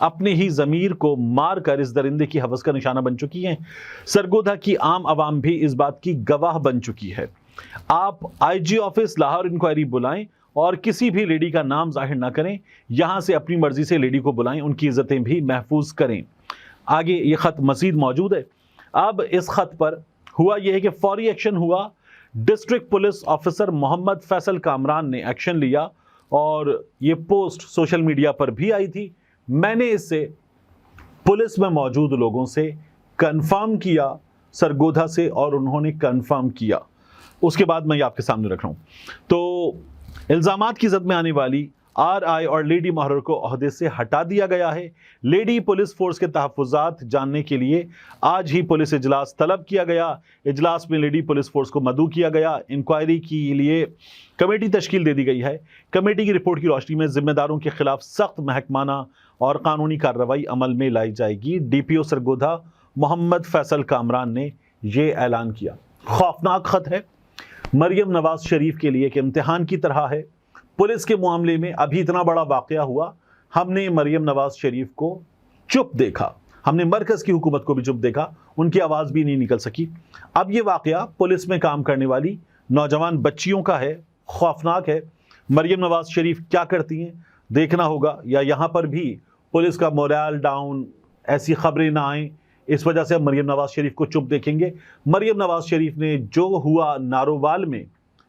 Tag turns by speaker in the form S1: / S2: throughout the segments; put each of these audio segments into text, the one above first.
S1: اپنی ہی ضمیر کو مار کر اس درندے کی ہوس کا نشانہ بن چکی ہیں۔ سرگودھا کی عام عوام بھی اس بات کی گواہ بن چکی ہے۔ آپ آئی جی آفس لاہور انکوائری بلائیں اور کسی بھی لیڈی کا نام ظاہر نہ کریں، یہاں سے اپنی مرضی سے لیڈی کو بلائیں، ان کی عزتیں بھی محفوظ کریں۔ آگے یہ خط مزید موجود ہے۔ اب اس خط پر ہوا یہ ہے کہ فوری ایکشن ہوا۔ ڈسٹرکٹ پولیس آفیسر محمد فیصل کامران نے ایکشن لیا اور یہ پوسٹ سوشل میڈیا پر بھی آئی تھی۔ میں نے اس سے پولیس میں موجود لوگوں سے کنفرم کیا، سرگودھا سے، اور انہوں نے کنفرم کیا۔ اس کے بعد میں یہ آپ کے سامنے رکھ رہا ہوں۔ تو الزامات کی زد میں آنے والی آر آئی اور لیڈی محرر کو عہدے سے ہٹا دیا گیا ہے۔ لیڈی پولیس فورس کے تحفظات جاننے کے لیے آج ہی پولیس اجلاس طلب کیا گیا۔ اجلاس میں لیڈی پولیس فورس کو مدعو کیا گیا۔ انکوائری کے لیے کمیٹی تشکیل دے دی گئی ہے۔ کمیٹی کی رپورٹ کی روشنی میں ذمہ داروں کے خلاف سخت محکمانہ اور قانونی کارروائی عمل میں لائی جائے گی۔ ڈی پی او سرگودھا محمد فیصل کامران نے یہ اعلان کیا۔ خوفناک خط ہے، مریم نواز شریف کے لیے ایک امتحان کی طرح ہے۔ پولیس کے معاملے میں ابھی اتنا بڑا واقعہ ہوا، ہم نے مریم نواز شریف کو چپ دیکھا، ہم نے مرکز کی حکومت کو بھی چپ دیکھا، ان کی آواز بھی نہیں نکل سکی۔ اب یہ واقعہ پولیس میں کام کرنے والی نوجوان بچیوں کا ہے، خوفناک ہے۔ مریم نواز شریف کیا کرتی ہیں دیکھنا ہوگا، یا یہاں پر بھی پولیس کا مورال ڈاؤن، ایسی خبریں نہ آئیں، اس وجہ سے ہم مریم نواز شریف کو چپ دیکھیں گے۔ مریم نواز شریف نے جو ہوا نارووال میں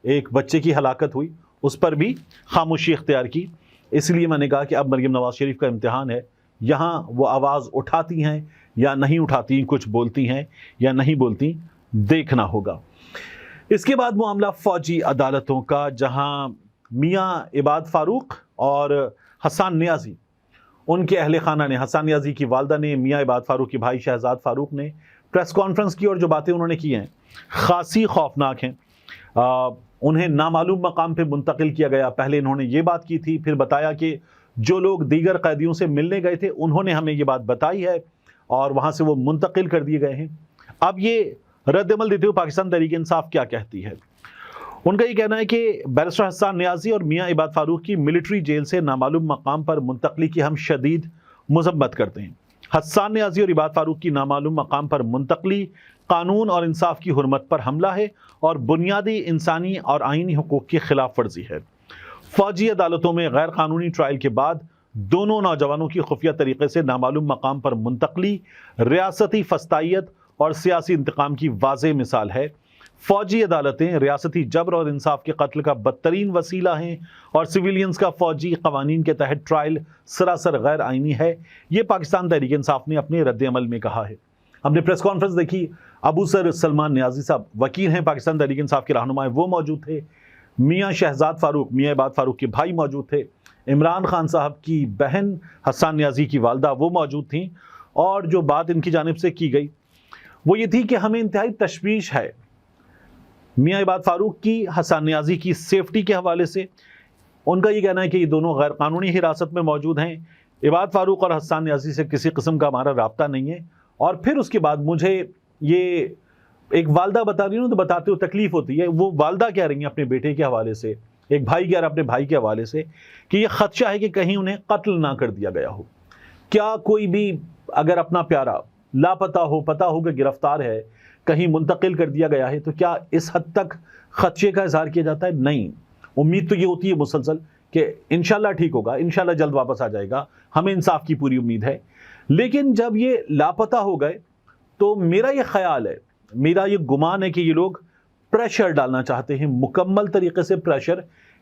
S1: ایک بچے کی ہلاکت ہوئی، اس پر بھی خاموشی اختیار کی۔ اس لیے میں نے کہا کہ اب مریم نواز شریف کا امتحان ہے، یہاں وہ آواز اٹھاتی ہیں یا نہیں اٹھاتی، کچھ بولتی ہیں یا نہیں بولتی، دیکھنا ہوگا۔ اس کے بعد معاملہ فوجی عدالتوں کا، جہاں میاں عباد فاروق اور حسان نیازی، ان کے اہل خانہ نے، حسان نیازی کی والدہ نے، میاں عباد فاروق کے بھائی شہزاد فاروق نے پریس کانفرنس کی، اور جو باتیں انہوں نے کی ہیں خاصی خوفناک ہیں۔ انہیں نامعلوم مقام پہ منتقل کیا گیا۔ پہلے انہوں نے یہ بات کی تھی، پھر بتایا کہ جو لوگ دیگر قیدیوں سے ملنے گئے تھے انہوں نے ہمیں یہ بات بتائی ہے اور وہاں سے وہ منتقل کر دیے گئے ہیں۔ اب یہ رد عمل دیتے ہوئے پاکستان تحریک انصاف کیا کہتی ہے؟ ان کا یہ کہنا ہے کہ بیرسٹر حسان نیازی اور میاں عباد فاروق کی ملٹری جیل سے نامعلوم مقام پر منتقلی کی ہم شدید مذمت کرتے ہیں۔ حسان نیازی اور عباد فاروق کی نامعلوم مقام پر منتقلی قانون اور انصاف کی حرمت پر حملہ ہے اور بنیادی انسانی اور آئینی حقوق کی خلاف ورزی ہے۔ فوجی عدالتوں میں غیر قانونی ٹرائل کے بعد دونوں نوجوانوں کی خفیہ طریقے سے نامعلوم مقام پر منتقلی ریاستی فسطائیت اور سیاسی انتقام کی واضح مثال ہے۔ فوجی عدالتیں ریاستی جبر اور انصاف کے قتل کا بدترین وسیلہ ہیں اور سویلینز کا فوجی قوانین کے تحت ٹرائل سراسر غیر آئینی ہے۔ یہ پاکستان تحریک انصاف نے اپنے رد عمل میں کہا ہے۔ ہم نے پریس کانفرنس دیکھی، ابو سر سلمان نیازی صاحب وکیل ہیں پاکستان تحریک انصاف کے رہنما ہیں، وہ موجود تھے۔ میاں شہزاد فاروق، میاں عباد فاروق کے بھائی موجود تھے۔ عمران خان صاحب کی بہن حسان نیازی کی والدہ وہ موجود تھیں، اور جو بات ان کی جانب سے کی گئی وہ یہ تھی کہ ہمیں انتہائی تشویش ہے میاں عباد فاروق کی، حسان نیازی کی سیفٹی کے حوالے سے۔ ان کا یہ کہنا ہے کہ یہ دونوں غیر قانونی حراست میں موجود ہیں۔ عباد فاروق اور حسان نیازی سے کسی قسم کا ہمارا رابطہ نہیں ہے۔ اور پھر اس کے بعد مجھے یہ ایک والدہ بتا رہی ہوں تو بتاتے ہوئے تکلیف ہوتی ہے۔ وہ والدہ کہہ رہی ہیں اپنے بیٹے کے حوالے سے، ایک بھائی کہہ رہا اپنے بھائی کے حوالے سے کہ یہ خدشہ ہے کہ کہیں انہیں قتل نہ کر دیا گیا ہو۔ کیا کوئی بھی اگر اپنا پیارا لاپتہ ہو، پتہ ہو کہ گرفتار ہے، کہیں منتقل کر دیا گیا ہے، تو کیا اس حد تک خدشے کا اظہار کیا جاتا ہے؟ نہیں۔ امید تو یہ ہوتی ہے مسلسل کہ انشاءاللہ ٹھیک ہوگا، انشاءاللہ جلد واپس آ جائے گا، ہمیں انصاف کی پوری امید ہے۔ لیکن جب یہ لاپتہ ہو گئے تو میرا یہ خیال ہے، میرا یہ گمان ہے کہ یہ لوگ پریشر ڈالنا چاہتے ہیں، مکمل طریقے سے پریشر،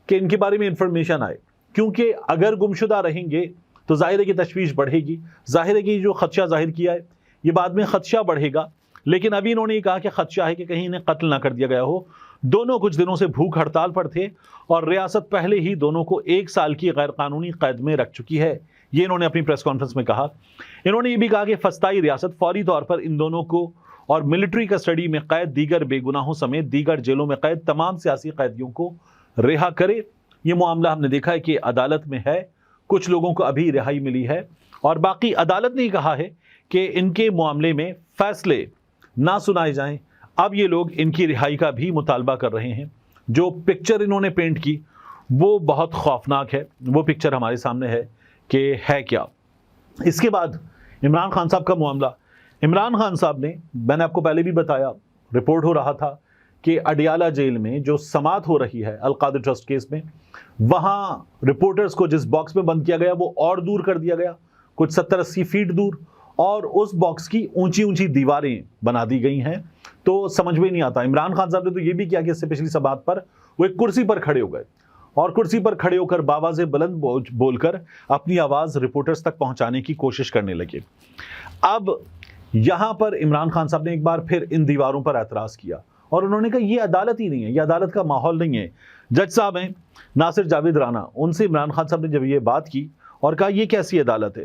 S1: کہ ان کے بارے میں انفارمیشن آئے، کیونکہ اگر گمشدہ رہیں گے تو ظاہر ہے کہ تشویش بڑھے گی، ظاہر ہے کہ جو خدشہ ظاہر کیا ہے یہ بعد میں خدشہ بڑھے گا۔ لیکن ابھی انہوں نے یہ کہا کہ خدشہ ہے کہ کہیں انہیں قتل نہ کر دیا گیا ہو۔ دونوں کچھ دنوں سے بھوک ہڑتال پر تھے اور ریاست پہلے ہی دونوں کو 1 سال کی غیر قانونی قید میں رکھ چکی ہے، یہ انہوں نے اپنی پریس کانفرنس میں کہا۔ انہوں نے یہ بھی کہا کہ فسطائی ریاست فوری طور پر ان دونوں کو اور ملٹری کسٹڈی میں قید دیگر بے گناہوں سمیت دیگر جیلوں میں قید تمام سیاسی قیدیوں کو رہا کرے۔ یہ معاملہ ہم نے دیکھا ہے کہ عدالت میں ہے، کچھ لوگوں کو ابھی رہائی ملی ہے، اور باقی عدالت نے یہ کہا ہے کہ ان کے معاملے میں فیصلے نہ سنائے جائیں۔ اب یہ لوگ ان کی رہائی کا بھی مطالبہ کر رہے ہیں۔ جو پکچر انہوں نے پینٹ کی وہ بہت خوفناک ہے۔ وہ پکچر ہمارے سامنے ہے کہ ہے کیا۔ اس کے بعد عمران خان صاحب کا معاملہ، عمران خان صاحب نے، میں نے آپ کو پہلے بھی بتایا، رپورٹ ہو رہا تھا کہ اڈیالہ جیل میں جو سماعت ہو رہی ہے القادر ٹرسٹ کیس میں، وہاں رپورٹرز کو جس باکس میں بند کیا گیا وہ اور دور کر دیا گیا، کچھ 70-80 فیٹ دور، اور اس باکس کی اونچی اونچی دیواریں بنا دی گئی ہیں۔ تو سمجھ میں نہیں آتا، عمران خان صاحب نے تو یہ بھی کیا کہ اس سے پچھلی سماعت پر وہ ایک کرسی پر کھڑے ہو گئے اور کرسی پر کھڑے ہو کر باواز بلند بول کر اپنی آواز رپورٹرز تک پہنچانے کی کوشش کرنے لگے۔ اب یہاں پر عمران خان صاحب نے ایک بار پھر ان دیواروں پر اعتراض کیا اور انہوں نے کہا یہ عدالت ہی نہیں ہے، یہ عدالت کا ماحول نہیں ہے۔ جج صاحب ہیں ناصر جاوید رانا، ان سے عمران خان صاحب نے جب یہ بات کی اور کہا یہ کیسی عدالت ہے،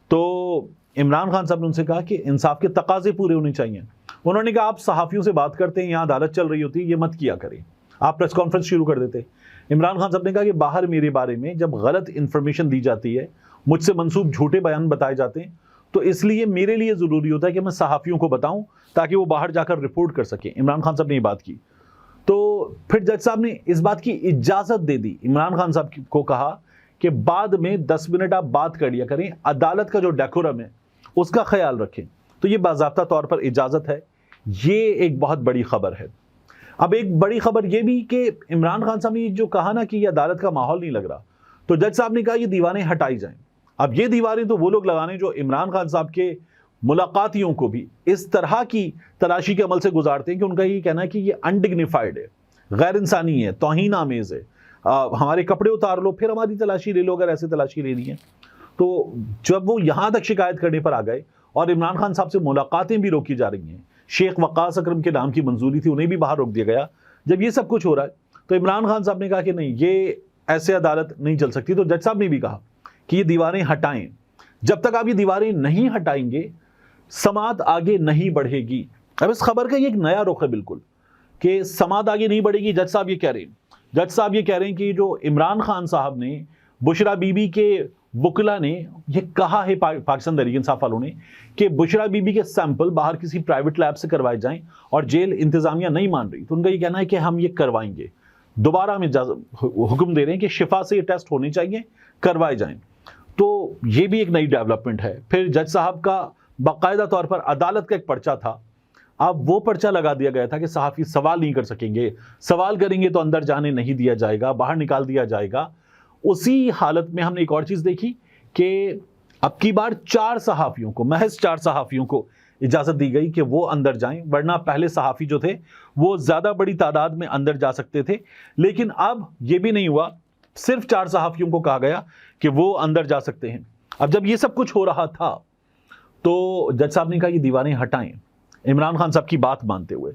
S1: تو عمران خان صاحب نے ان سے کہا کہ انصاف کے تقاضے پورے ہونے چاہیے۔ انہوں نے کہا آپ صحافیوں سے بات کرتے ہیں، یہاں عدالت چل رہی ہوتی ہے، یہ مت کیا کریں، آپ پریس کانفرنس شروع کر دیتے۔ عمران خان صاحب نے کہا کہ باہر میرے بارے میں جب غلط انفارمیشن دی جاتی ہے، مجھ سے منسوب جھوٹے بیان بتائے جاتے ہیں، تو اس لیے میرے لیے ضروری ہوتا ہے کہ میں صحافیوں کو بتاؤں تاکہ وہ باہر جا کر رپورٹ کر سکیں۔ عمران خان صاحب نے یہ بات کی تو پھر جج صاحب نے اس بات کی اجازت دے دی، عمران خان صاحب کو کہا کہ بعد میں 10 منٹ آپ بات کر لیا کریں، عدالت کا جو ڈیکورم ہے اس کا خیال رکھیں۔ تو یہ باضابطہ طور پر اجازت ہے، یہ ایک بہت بڑی خبر ہے۔ اب ایک بڑی خبر یہ بھی کہ عمران خان صاحب نے جو کہا نا کہ یہ عدالت کا ماحول نہیں لگ رہا، تو جج صاحب نے کہا یہ دیواریں ہٹائی جائیں۔ اب یہ دیواریں تو وہ لوگ لگانے جو عمران خان صاحب کے ملاقاتیوں کو بھی اس طرح کی تلاشی کے عمل سے گزارتے ہیں کہ ان کا یہ کہنا ہے کہ یہ انڈگنیفائڈ ہے، غیر انسانی ہے، توہین آمیز ہے، ہمارے کپڑے اتار لو پھر ہماری تلاشی لے لو اگر ایسے تلاشی لینی ہے۔ تو جب وہ یہاں تک شکایت کرنے پر آ گئے اور عمران خان صاحب سے ملاقاتیں بھی روکی جا رہی ہیں، شیخ وقاص اکرم کے نام کی منظوری تھی انہیں بھی باہر روک دیا گیا، جب یہ سب کچھ ہو رہا ہے تو عمران خان صاحب نے کہا کہ نہیں، یہ ایسے عدالت نہیں چل سکتی۔ تو جج صاحب نے بھی کہا کہ یہ دیواریں ہٹائیں، جب تک آپ یہ دیواریں نہیں ہٹائیں گے سماعت آگے نہیں بڑھے گی۔ اب اس خبر کا یہ ایک نیا رخ ہے بالکل کہ سماعت آگے نہیں بڑھے گی۔ جج صاحب یہ کہہ رہے ہیں، جج صاحب یہ کہہ رہے ہیں کہ جو عمران خان صاحب نے، بشرا بی بی کے وکلا نے یہ کہا ہے، پاکستان تحریک انصاف والوں نے، کہ بشرا بی بی کے سیمپل باہر کسی پرائیویٹ لیب سے کروائے جائیں اور جیل انتظامیہ نہیں مان رہی، تو ان کا یہ کہنا ہے کہ ہم یہ کروائیں گے، دوبارہ ہم حکم دے رہے ہیں کہ شفا سے یہ ٹیسٹ ہونے چاہیے، کروائے جائیں۔ تو یہ بھی ایک نئی ڈیولپمنٹ ہے۔ پھر جج صاحب کا باقاعدہ طور پر عدالت کا ایک پرچہ تھا، اب وہ پرچہ لگا دیا گیا تھا کہ صحافی سوال نہیں کر سکیں گے، سوال کریں گے تو اندر جانے نہیں دیا جائے گا، باہر نکال دیا جائے گا۔ اسی حالت میں ہم نے ایک اور چیز دیکھی کہ اب کی بار 4 صحافیوں کو، محض 4 صحافیوں کو اجازت دی گئی کہ وہ اندر جائیں، ورنہ پہلے صحافی جو تھے وہ زیادہ بڑی تعداد میں اندر جا سکتے تھے، لیکن اب یہ بھی نہیں ہوا، صرف 4 صحافیوں کو کہا گیا کہ وہ اندر جا سکتے ہیں۔ اب جب یہ سب کچھ ہو رہا تھا تو جج صاحب نے کہا یہ دیواریں ہٹائیں، عمران خان صاحب کی بات مانتے ہوئے۔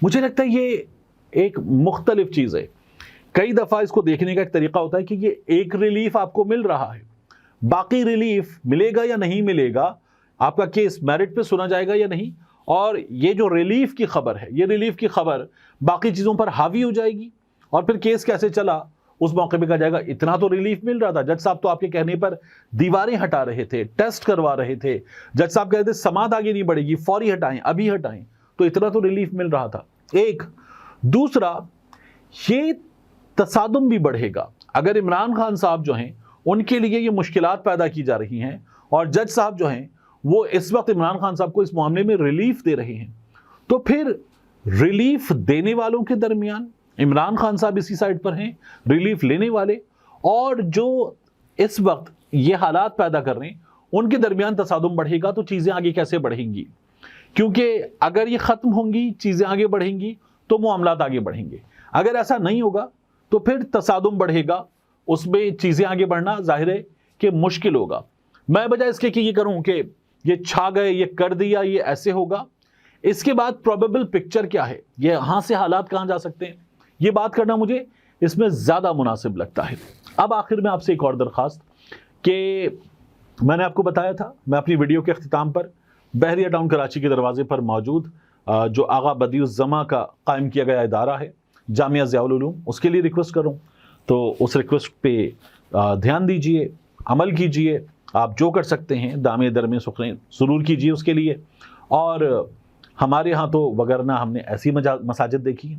S1: مجھے لگتا ہے یہ ایک مختلف چیز ہے۔ کئی دفعہ اس کو دیکھنے کا ایک طریقہ ہوتا ہے کہ یہ ایک ریلیف آپ کو مل رہا ہے، باقی ریلیف ملے گا یا نہیں ملے گا، آپ کا کیس میرٹ پہ سنا جائے گا یا نہیں، اور یہ جو ریلیف کی خبر ہے، یہ ریلیف کی خبر باقی چیزوں پر حاوی ہو جائے گی، اور پھر کیس کیسے چلا اس موقع پہ کہا جائے گا اتنا تو ریلیف مل رہا تھا، جج صاحب تو آپ کے کہنے پر دیواریں ہٹا رہے تھے، ٹیسٹ کروا رہے تھے، جج صاحب کہتے تھے سماعت آگے نہیں بڑھے گی، فوری ہٹائیں، ابھی ہٹائیں، تو اتنا تو ریلیف مل رہا تھا۔ ایک دوسرا، یہ تصادم بھی بڑھے گا اگر عمران خان صاحب جو ہیں ان کے لیے یہ مشکلات پیدا کی جا رہی ہیں، اور جج صاحب جو ہیں وہ اس وقت عمران خان صاحب کو اس معاملے میں ریلیف دے رہے ہیں، تو پھر ریلیف دینے والوں کے درمیان عمران خان صاحب اسی سائڈ پر ہیں، ریلیف لینے والے اور جو اس وقت یہ حالات پیدا کر رہے ہیں ان کے درمیان تصادم بڑھے گا، تو چیزیں آگے کیسے بڑھیں گی؟ کیونکہ اگر یہ ختم ہوں گی، چیزیں آگے بڑھیں گی تو معاملات آگے بڑھیں گے، اگر ایسا نہیں ہوگا تو پھر تصادم بڑھے گا، اس میں چیزیں آگے بڑھنا ظاہر ہے کہ مشکل ہوگا۔ میں بجائے اس کے کہ یہ کروں کہ یہ چھا گئے، یہ کر دیا، یہ ایسے ہوگا، اس کے بعد پروبیبل پکچر کیا ہے، یہ یہاں سے حالات کہاں جا سکتے ہیں، یہ بات کرنا مجھے اس میں زیادہ مناسب لگتا ہے۔ اب آخر میں آپ سے ایک اور درخواست کہ میں نے آپ کو بتایا تھا، میں اپنی ویڈیو کے اختتام پر بحریہ ٹاؤن کراچی کے دروازے پر موجود جو آغا بدیع الزماں کا قائم کیا گیا ادارہ ہے جامعہ ضیاء العلوم، اس کے لیے ریکویسٹ کروں تو اس ریکویسٹ پہ دھیان دیجئے، عمل کیجئے، آپ جو کر سکتے ہیں دامے درمے سخریں ضرور کیجئے اس کے لیے۔ اور ہمارے ہاں تو وگرنہ ہم نے ایسی مساجد دیکھی ہیں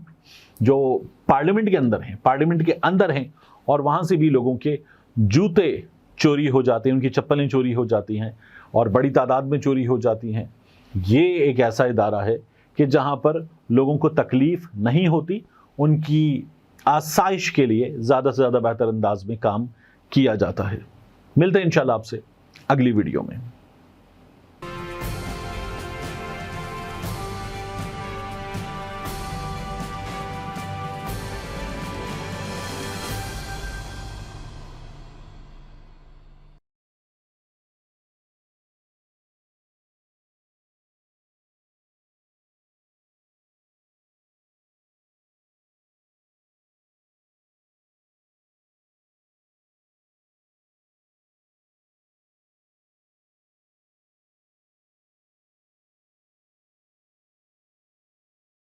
S1: جو پارلیمنٹ کے اندر ہیں، پارلیمنٹ کے اندر ہیں، اور وہاں سے بھی لوگوں کے جوتے چوری ہو جاتے ہیں، ان کی چپلیں چوری ہو جاتی ہیں اور بڑی تعداد میں چوری ہو جاتی ہیں. یہ ایک ایسا ادارہ ہے کہ جہاں پر لوگوں کو تکلیف نہیں ہوتی، ان کی آسائش کے لیے زیادہ سے زیادہ بہتر انداز میں کام کیا جاتا ہے. ملتے ہیں انشاءاللہ آپ سے اگلی ویڈیو میں.